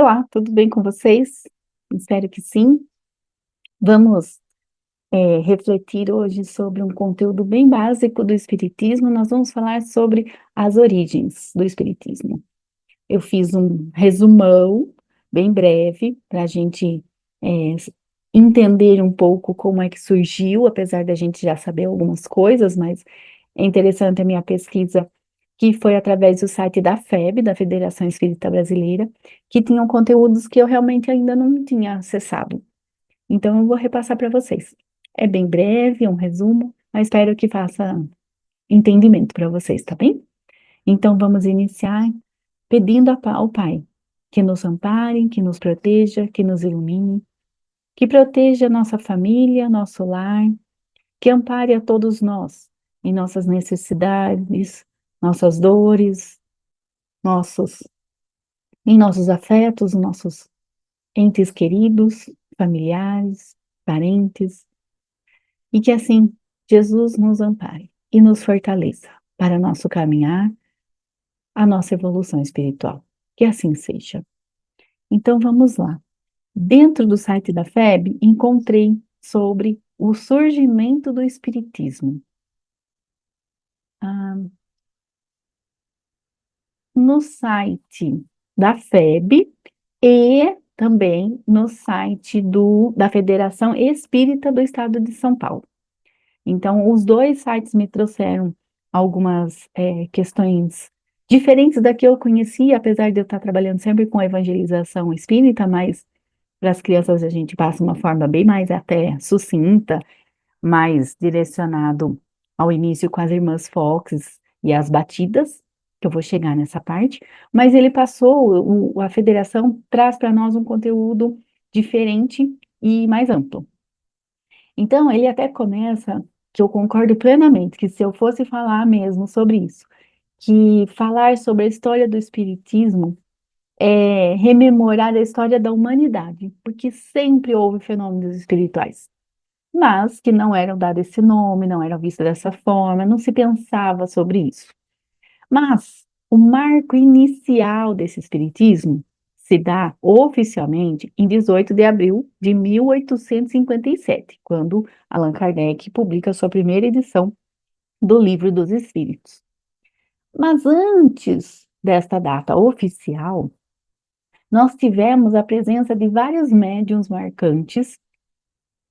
Olá, tudo bem com vocês? Espero que sim. Vamos, refletir hoje sobre um conteúdo bem básico do Espiritismo. Nós vamos falar sobre as origens do Espiritismo. Eu fiz um resumão bem breve para a gente, entender um pouco como é que surgiu, apesar da gente já saber algumas coisas, mas é interessante a minha pesquisa, que foi através do site da FEB, da Federação Espírita Brasileira, que tinham conteúdos que eu realmente ainda não tinha acessado. Então, eu vou repassar para vocês. É bem breve, é um resumo, mas espero que faça entendimento para vocês, tá bem? Então, vamos iniciar pedindo ao Pai que nos ampare, que nos proteja, que nos ilumine, que proteja nossa família, nosso lar, que ampare a todos nós em nossas necessidades, nossas dores, nossos, em nossos afetos, nossos entes queridos, familiares, parentes, e que assim Jesus nos ampare e nos fortaleça para nosso caminhar, a nossa evolução espiritual. Que assim seja. Então vamos lá. Dentro do site da FEB, encontrei sobre o surgimento do Espiritismo. Ah, no site da FEB e também no site da Federação Espírita do Estado de São Paulo. Então, os dois sites me trouxeram algumas questões diferentes da que eu conhecia, apesar de eu estar trabalhando sempre com evangelização espírita, mas para as crianças a gente passa uma forma bem mais até sucinta, mais direcionado ao início com as irmãs Fox e as batidas, que eu vou chegar nessa parte, mas ele passou, a federação traz para nós um conteúdo diferente e mais amplo. Então, ele até começa, que eu concordo plenamente, que se eu fosse falar mesmo sobre isso, que falar sobre a história do Espiritismo é rememorar a história da humanidade, porque sempre houve fenômenos espirituais, mas que não eram dados esse nome, não eram vistos dessa forma, não se pensava sobre isso. Mas o marco inicial desse espiritismo se dá oficialmente em 18 de abril de 1857, quando Allan Kardec publica sua primeira edição do Livro dos Espíritos. Mas antes desta data oficial, nós tivemos a presença de vários médiuns marcantes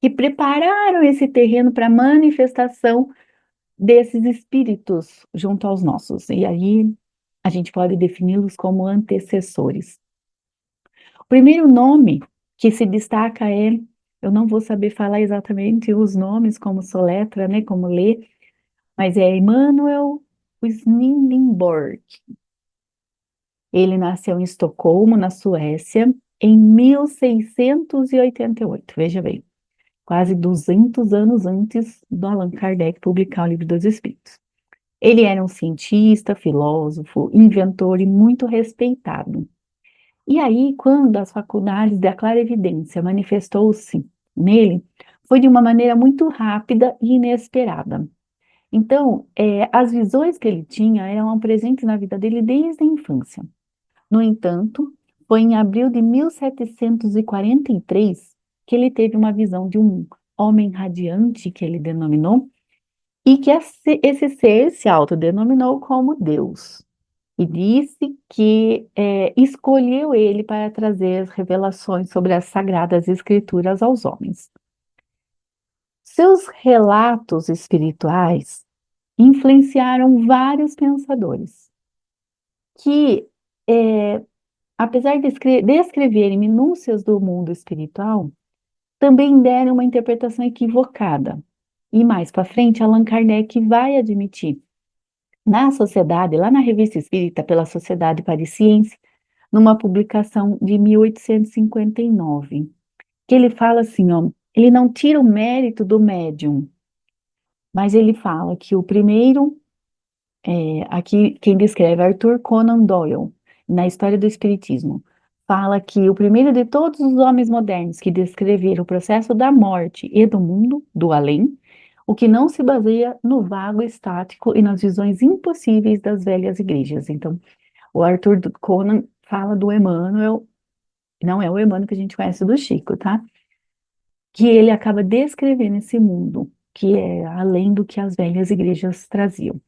que prepararam esse terreno para a manifestação desses espíritos junto aos nossos. E aí a gente pode defini-los como antecessores. O primeiro nome que se destaca eu não vou saber falar exatamente os nomes, como soletra, né, como lê, mas é Emanuel Swedenborg. Ele nasceu em Estocolmo, na Suécia, em 1688. Veja bem, quase 200 anos antes do Allan Kardec publicar o Livro dos Espíritos. Ele era um cientista, filósofo, inventor e muito respeitado. E aí, quando as faculdades da clarividência manifestou-se nele, foi de uma maneira muito rápida e inesperada. Então, as visões que ele tinha eram presentes na vida dele desde a infância. No entanto, foi em abril de 1743 que ele teve uma visão de um homem radiante, que ele denominou, e que esse ser se autodenominou como Deus. E disse que escolheu ele para trazer as revelações sobre as sagradas escrituras aos homens. Seus relatos espirituais influenciaram vários pensadores que, apesar de descreverem minúcias do mundo espiritual, também deram uma interpretação equivocada. E mais para frente, Allan Kardec vai admitir na sociedade, lá na Revista Espírita pela Sociedade Parisiense, numa publicação de 1859, que ele fala assim, ó, ele não tira o mérito do médium, mas ele fala que o primeiro, aqui quem descreve é Arthur Conan Doyle, na História do Espiritismo, fala que o primeiro de todos os homens modernos que descreveram o processo da morte e do mundo, do além, o que não se baseia no vago estático e nas visões impossíveis das velhas igrejas. Então, o Arthur Conan fala do Emmanuel não é o Emmanuel que a gente conhece do Chico, tá? Que ele acaba descrevendo esse mundo, que é além do que as velhas igrejas traziam.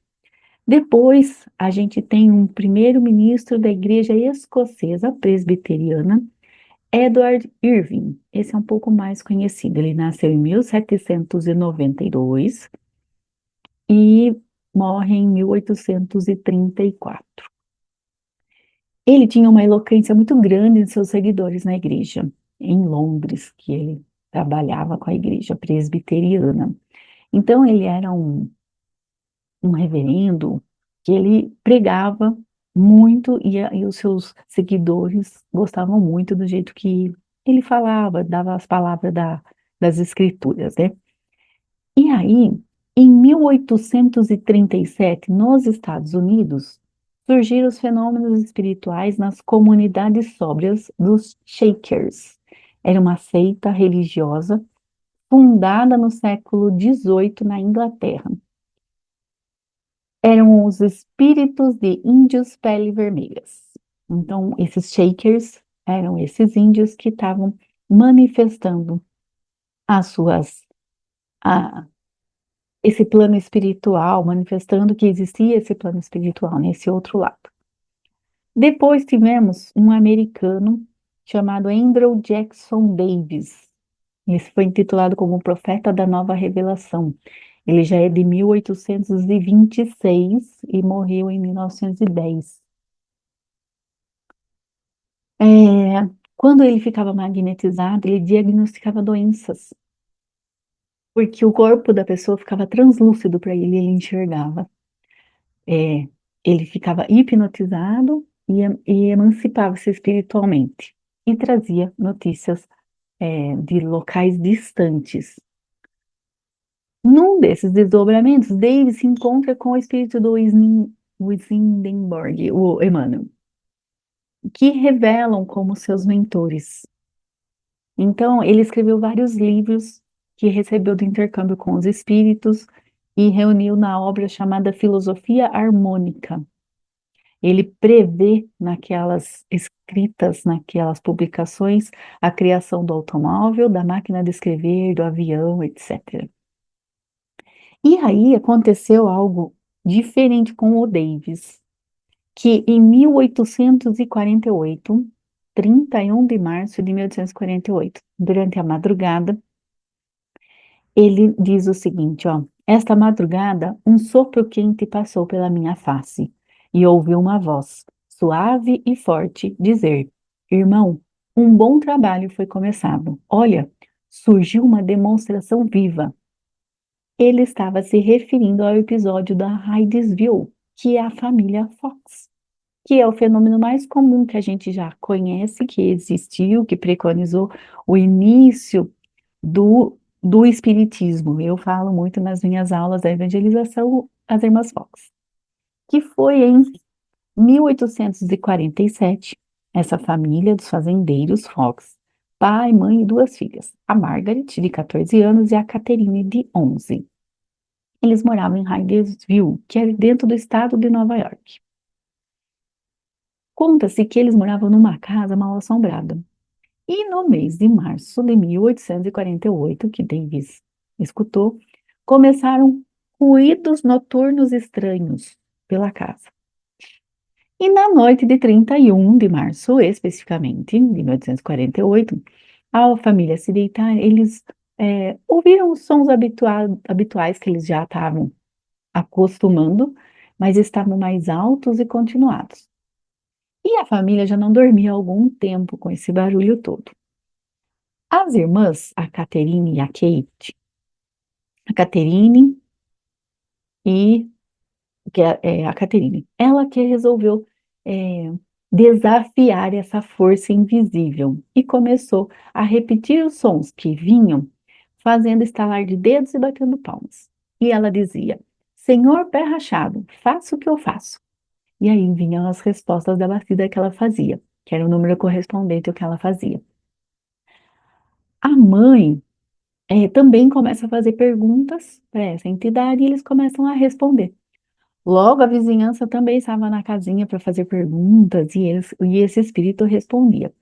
Depois, a gente tem um primeiro-ministro da igreja escocesa presbiteriana, Edward Irving. Esse é um pouco mais conhecido. Ele nasceu em 1792 e morre em 1834. Ele tinha uma eloquência muito grande em seus seguidores na igreja, em Londres, que ele trabalhava com a igreja presbiteriana. Então, ele era um reverendo que ele pregava muito e os seus seguidores gostavam muito do jeito que ele falava, dava as palavras das escrituras, né? E aí, em 1837, nos Estados Unidos, surgiram os fenômenos espirituais nas comunidades sóbrias dos Shakers. Era uma seita religiosa fundada no século XVIII na Inglaterra. Eram os espíritos de índios pele vermelhas. Então, esses Shakers eram esses índios que estavam manifestando as suas, a, esse plano espiritual, manifestando que existia esse plano espiritual nesse outro lado. Depois tivemos um americano chamado Andrew Jackson Davis. Esse foi intitulado como o Profeta da Nova Revelação. Ele já é de 1826 e morreu em 1910. É, quando ele ficava magnetizado, ele diagnosticava doenças, porque o corpo da pessoa ficava translúcido para ele, ele enxergava. É, ele ficava hipnotizado e emancipava-se espiritualmente e trazia notícias, de locais distantes. Num desses desdobramentos, Dave se encontra com o espírito do Swedenborg, o Emmanuel, que revelam como seus mentores. Então, ele escreveu vários livros que recebeu do intercâmbio com os espíritos e reuniu na obra chamada Filosofia Harmônica. Ele prevê naquelas escritas, naquelas publicações, a criação do automóvel, da máquina de escrever, do avião, etc. E aí aconteceu algo diferente com o Davis, que em 1848, 31 de março de 1848, durante a madrugada, ele diz o seguinte, ó: esta madrugada, um sopro quente passou pela minha face e ouvi uma voz, suave e forte, dizer: irmão, um bom trabalho foi começado. Olha, surgiu uma demonstração viva. Ele estava se referindo ao episódio da Hydesville, que é a família Fox, que é o fenômeno mais comum que a gente já conhece, que existiu, que preconizou o início do espiritismo. Eu falo muito nas minhas aulas da evangelização, as irmãs Fox, que foi em 1847, essa família dos fazendeiros Fox, pai, mãe e duas filhas, a Margaret, de 14 anos, e a Catherine, de 11. Eles moravam em Hydesville, que é dentro do estado de Nova York. Conta-se que eles moravam numa casa mal assombrada. E no mês de março de 1848, que Davis escutou, começaram ruídos noturnos estranhos pela casa. E na noite de 31 de março, especificamente, de 1848, ao família se deitar, eles ouviram os sons habituais que eles já estavam acostumando, mas estavam mais altos e continuados. E a família já não dormia há algum tempo com esse barulho todo. As irmãs, a Catherine e a Kate, a Catherine e a Catherine, ela que resolveu é, desafiar essa força invisível e começou a repetir os sons que vinham, fazendo estalar de dedos e batendo palmas. E ela dizia: Senhor pé rachado, faça o que eu faço. E aí vinham as respostas da batida que ela fazia, que era o número correspondente ao que ela fazia. A mãe também começa a fazer perguntas para essa entidade e eles começam a responder. Logo, a vizinhança também estava na casinha para fazer perguntas e esse espírito respondia.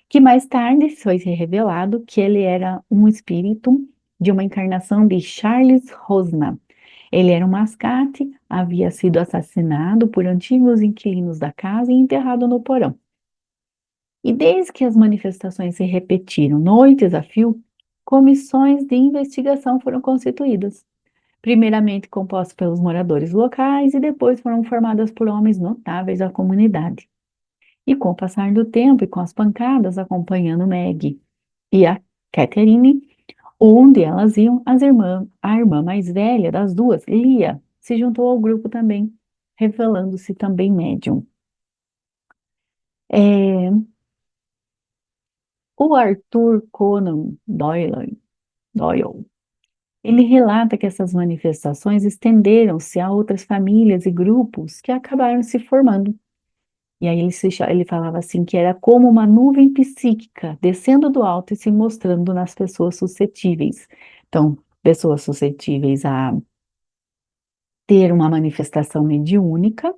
que mais tarde foi revelado que ele era um espírito de uma encarnação de Charles Rosna. Ele era um mascate, havia sido assassinado por antigos inquilinos da casa e enterrado no porão. E desde que as manifestações se repetiram noites a fio, comissões de investigação foram constituídas, primeiramente compostas pelos moradores locais e depois foram formadas por homens notáveis da comunidade. E com o passar do tempo e com as pancadas acompanhando Meg e a Catherine, onde elas iam, a irmã mais velha das duas, Lia, se juntou ao grupo também, revelando-se também médium. É, o Arthur Conan Doyle, ele relata que essas manifestações estenderam-se a outras famílias e grupos que acabaram se formando. E aí ele falava assim que era como uma nuvem psíquica descendo do alto e se mostrando nas pessoas suscetíveis. Então, pessoas suscetíveis a ter uma manifestação mediúnica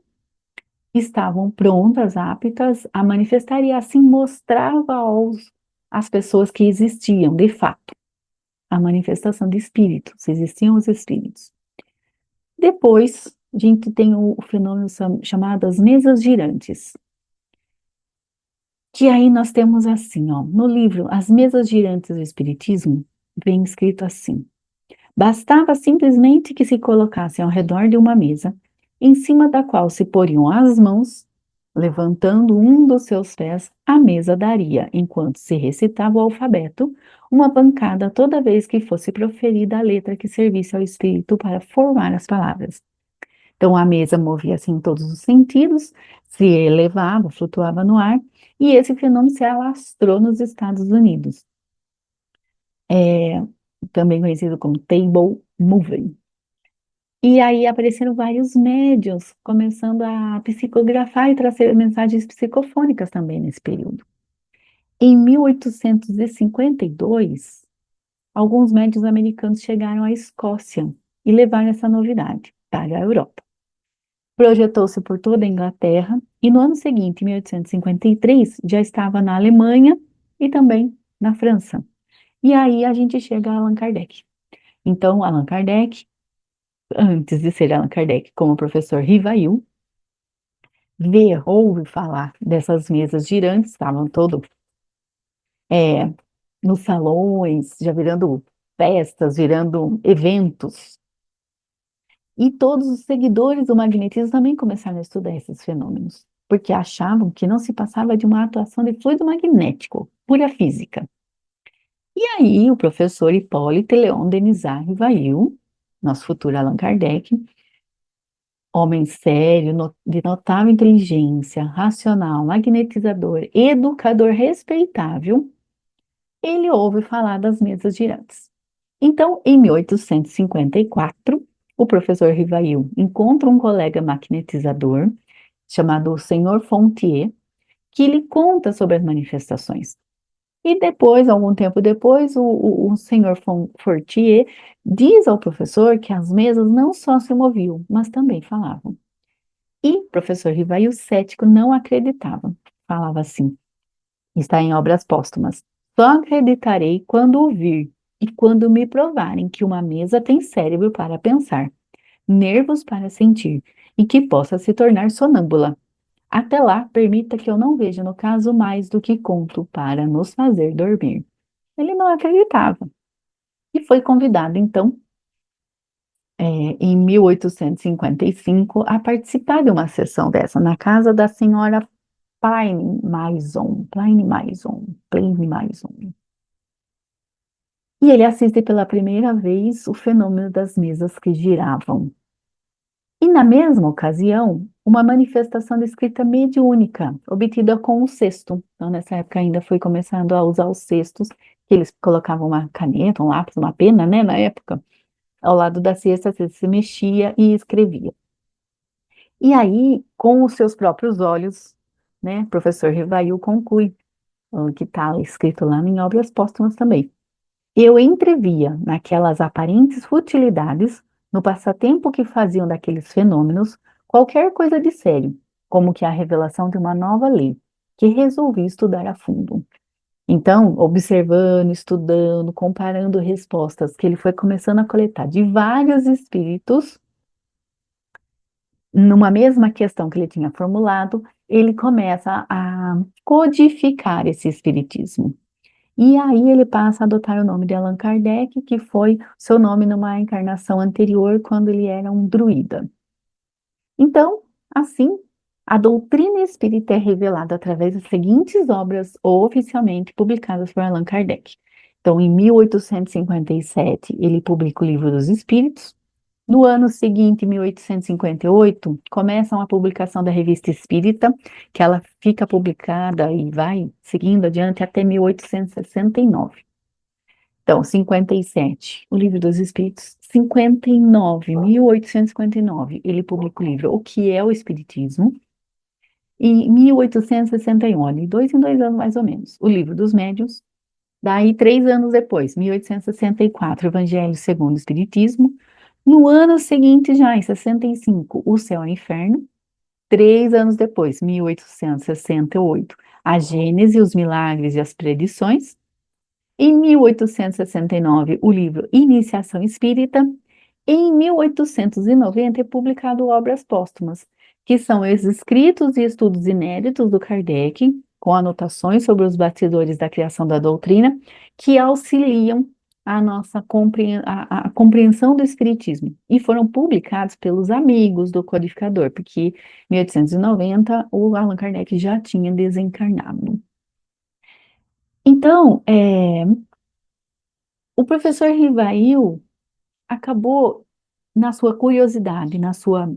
estavam prontas, aptas a manifestar e assim mostrava às pessoas que existiam, de fato, a manifestação de espíritos, existiam os espíritos. Depois, a gente tem o fenômeno chamado as mesas girantes, que aí nós temos assim, ó, no livro As Mesas Girantes do Espiritismo, vem escrito assim: bastava simplesmente que se colocassem ao redor de uma mesa, em cima da qual se poriam as mãos, levantando um dos seus pés, a mesa daria, enquanto se recitava o alfabeto, uma pancada toda vez que fosse proferida a letra que servisse ao espírito para formar as palavras. Então a mesa movia-se em todos os sentidos, se elevava, flutuava no ar, e esse fenômeno se alastrou nos Estados Unidos. É, também conhecido como table moving. E aí apareceram vários médiuns começando a psicografar e trazer mensagens psicofônicas também nesse período. Em 1852, alguns médiuns americanos chegaram à Escócia e levaram essa novidade para a Europa. Projetou-se por toda a Inglaterra e no ano seguinte, em 1853, já estava na Alemanha e também na França. E aí a gente chega a Allan Kardec. Então, Allan Kardec, antes de ser Allan Kardec, como professor Rivail, ouve falar dessas mesas girantes, estavam todos nos salões, já virando festas, virando eventos. E todos os seguidores do magnetismo também começaram a estudar esses fenômenos, porque achavam que não se passava de uma atuação de fluido magnético, pura física. E aí o professor Hipólito Leon Denisard Rivail, nosso futuro Allan Kardec, homem sério, de notável inteligência, racional, magnetizador, educador respeitável, ele ouve falar das mesas girantes. Então, em 1854, o professor Rivail encontra um colega magnetizador chamado Senhor Fontier, que lhe conta sobre as manifestações. E depois, algum tempo depois, o senhor Fortier diz ao professor que as mesas não só se moviam, mas também falavam. E o professor Rivail, cético, não acreditava. Falava assim, está em obras póstumas. Só acreditarei quando ouvir e quando me provarem que uma mesa tem cérebro para pensar, nervos para sentir e que possa se tornar sonâmbula. Até lá, permita que eu não veja no caso mais do que conto para nos fazer dormir. Ele não acreditava e foi convidado, então, em 1855, a participar de uma sessão dessa na casa da senhora Pliny Maison. E ele assiste pela primeira vez o fenômeno das mesas que giravam. E na mesma ocasião, uma manifestação de escrita mediúnica, obtida com o cesto. Então, nessa época ainda foi começando a usar os cestos, que eles colocavam uma caneta, um lápis, uma pena, né, na época. Ao lado da cesta, você se mexia e escrevia. E aí, com os seus próprios olhos, né, professor Rivail conclui, que está escrito lá em Obras Póstumas também. Eu entrevia naquelas aparentes futilidades, no passatempo que faziam daqueles fenômenos, qualquer coisa de sério, como que a revelação de uma nova lei, que resolvi estudar a fundo. Então, observando, estudando, comparando respostas que ele foi começando a coletar de vários espíritos, numa mesma questão que ele tinha formulado, ele começa a codificar esse espiritismo. E aí ele passa a adotar o nome de Allan Kardec, que foi seu nome numa encarnação anterior, quando ele era um druida. Então, assim, a doutrina espírita é revelada através das seguintes obras oficialmente publicadas por Allan Kardec. Então, em 1857, ele publica o Livro dos Espíritos. No ano seguinte, 1858, começa a publicação da Revista Espírita, que ela fica publicada e vai seguindo adiante até 1869. Então, 57, o Livro dos Espíritos. 59, 1859, ele publica o livro O que é o Espiritismo. E 1861, olha, de 2 em 2 anos mais ou menos, o Livro dos Médiuns. Daí, 3 anos depois, 1864, Evangelho segundo o Espiritismo. No ano seguinte, já em 65, O Céu e o Inferno. 3 anos depois, 1868, A Gênese, os Milagres e as Predições. Em 1869, o livro Iniciação Espírita. Em 1890 é publicado Obras Póstumas, que são os escritos e estudos inéditos do Kardec, com anotações sobre os bastidores da criação da doutrina, que auxiliam a nossa a compreensão do Espiritismo. E foram publicados pelos amigos do codificador, porque em 1890 o Allan Kardec já tinha desencarnado. Então, o professor Rivail acabou, na sua curiosidade, na sua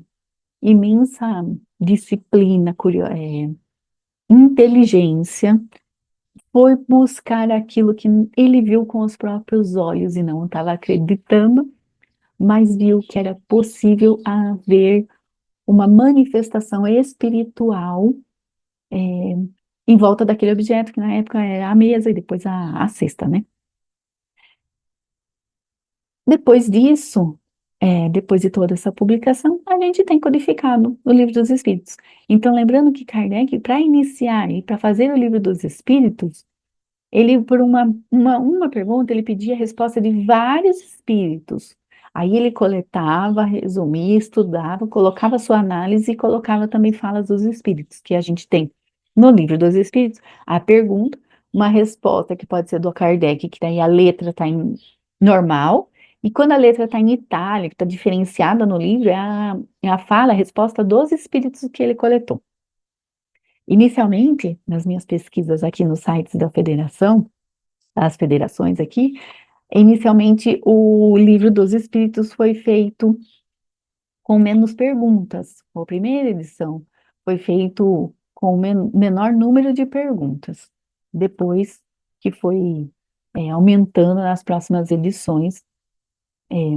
imensa disciplina, inteligência, foi buscar aquilo que ele viu com os próprios olhos e não estava acreditando, mas viu que era possível haver uma manifestação espiritual em volta daquele objeto, que na época era a mesa e depois a cesta, né? Depois disso, depois de toda essa publicação, a gente tem codificado o Livro dos Espíritos. Então, lembrando que Kardec, para iniciar e para fazer o Livro dos Espíritos, ele, por uma pergunta, ele pedia a resposta de vários espíritos. Aí ele coletava, resumia, estudava, colocava sua análise e colocava também falas dos espíritos, que a gente tem no Livro dos Espíritos, a pergunta, uma resposta que pode ser do Kardec, que daí a letra está em normal, e quando a letra está em itálico, está diferenciada no livro, é a fala, a resposta dos espíritos que ele coletou. Inicialmente, nas minhas pesquisas aqui nos sites da federação, das federações aqui, inicialmente o Livro dos Espíritos foi feito com menos perguntas. A primeira edição foi feito com menor número de perguntas. Depois que foi aumentando nas próximas edições,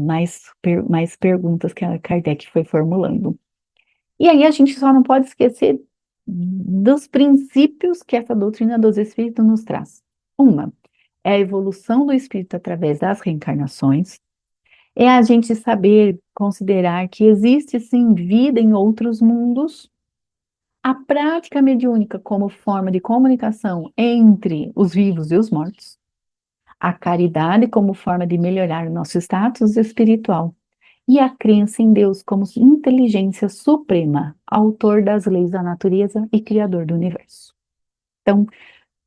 mais perguntas que a Kardec foi formulando. E aí a gente só não pode esquecer dos princípios que essa doutrina dos espíritos nos traz. Uma é a evolução do espírito através das reencarnações, é a gente saber considerar que existe sim vida em outros mundos, a prática mediúnica como forma de comunicação entre os vivos e os mortos, a caridade como forma de melhorar o nosso status espiritual e a crença em Deus como inteligência suprema, autor das leis da natureza e criador do universo. Então,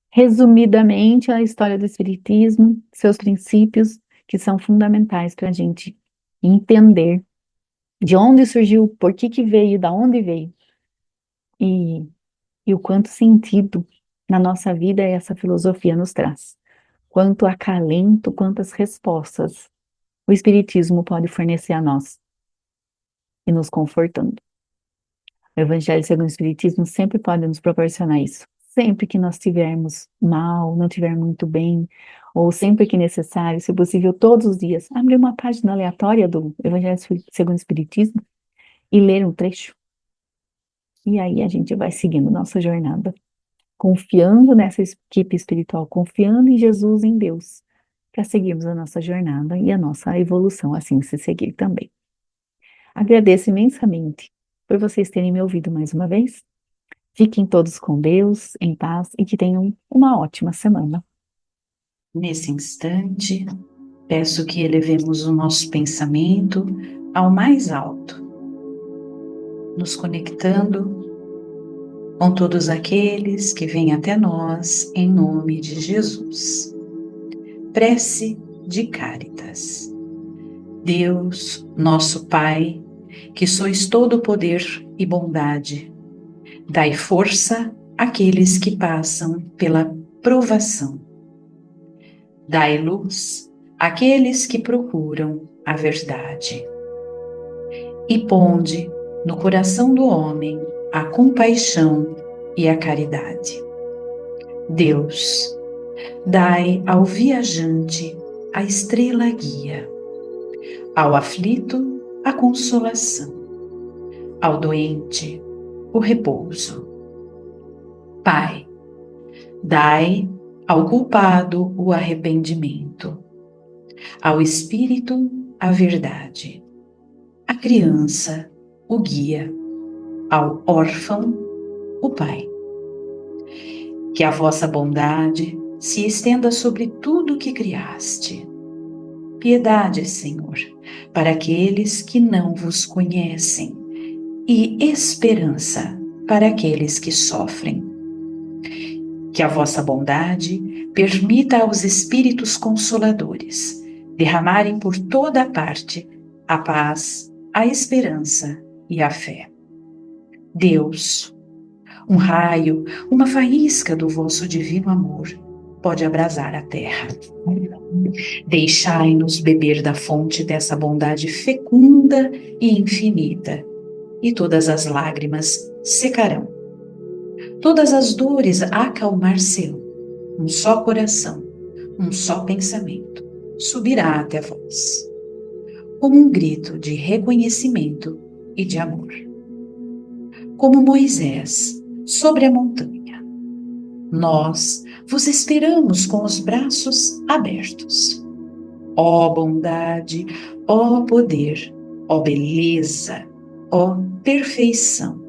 resumidamente, a história do Espiritismo, seus princípios, que são fundamentais para a gente entender de onde surgiu, por que que veio, da onde veio, e, e o quanto sentido na nossa vida essa filosofia nos traz. Quanto acalento, quantas respostas o Espiritismo pode fornecer a nós, e nos confortando. O Evangelho segundo o Espiritismo sempre pode nos proporcionar isso. Sempre que nós estivermos mal, não estivermos muito bem, ou sempre que necessário, se possível, todos os dias, abrir uma página aleatória do Evangelho segundo o Espiritismo e ler um trecho. E aí a gente vai seguindo nossa jornada, confiando nessa equipe espiritual, confiando em Jesus, em Deus, para seguirmos a nossa jornada e a nossa evolução assim se seguir também. Agradeço imensamente por vocês terem me ouvido mais uma vez. Fiquem todos com Deus, em paz e que tenham uma ótima semana. Nesse instante, peço que elevemos o nosso pensamento ao mais alto, nos conectando com todos aqueles que vêm até nós em nome de Jesus. Prece de Cáritas. Deus, nosso Pai, que sois todo poder e bondade, dai força àqueles que passam pela provação. Dai luz àqueles que procuram a verdade. E ponde no coração do homem a compaixão e a caridade. Deus, dai ao viajante a estrela guia, ao aflito a consolação, ao doente o repouso. Pai, dai ao culpado o arrependimento, ao espírito a verdade, à criança o guia, ao órfão o pai. Que a vossa bondade se estenda sobre tudo que criaste. Piedade, Senhor, para aqueles que não vos conhecem, e esperança para aqueles que sofrem. Que a vossa bondade permita aos Espíritos Consoladores derramarem por toda a parte a paz, a esperança e a fé. Deus, um raio, uma faísca do vosso divino amor pode abrasar a terra. Deixai-nos beber da fonte dessa bondade fecunda e infinita, e todas as lágrimas secarão. Todas as dores acalmar-se-ão. Um só coração, um só pensamento subirá até vós, como um grito de reconhecimento e de amor. Como Moisés sobre a montanha, nós vos esperamos com os braços abertos. Ó bondade, ó poder, ó beleza, ó perfeição.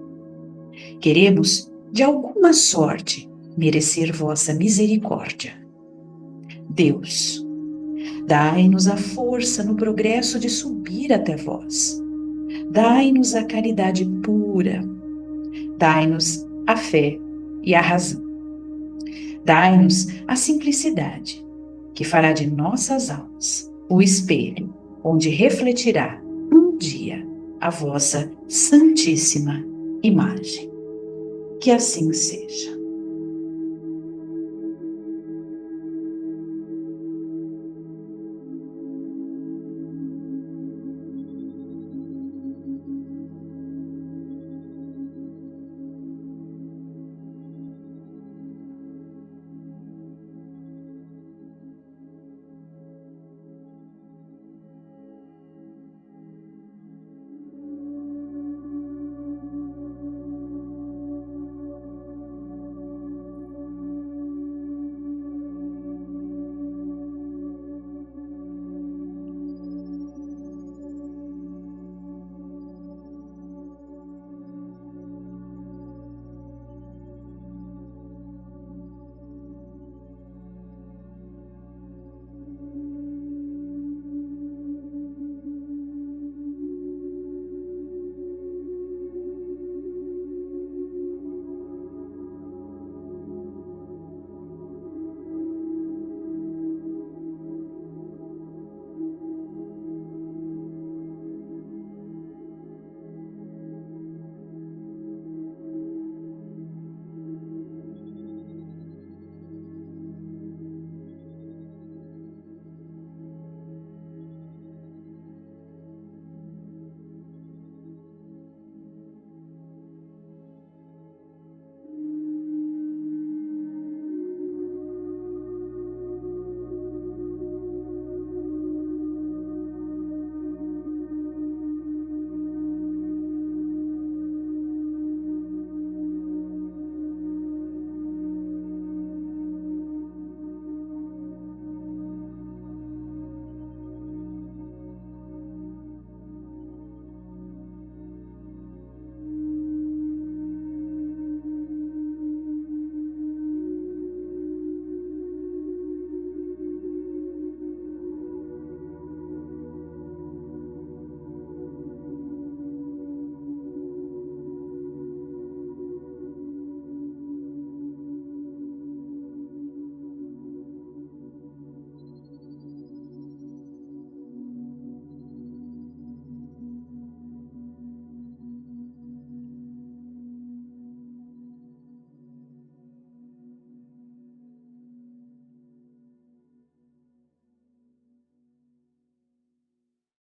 Queremos, de alguma sorte, merecer vossa misericórdia. Deus, dai-nos a força no progresso de subir até vós. Dai-nos a caridade pura. Dai-nos a fé e a razão. Dai-nos a simplicidade, que fará de nossas almas o espelho onde refletirá um dia a vossa santíssima imagem. Que assim seja.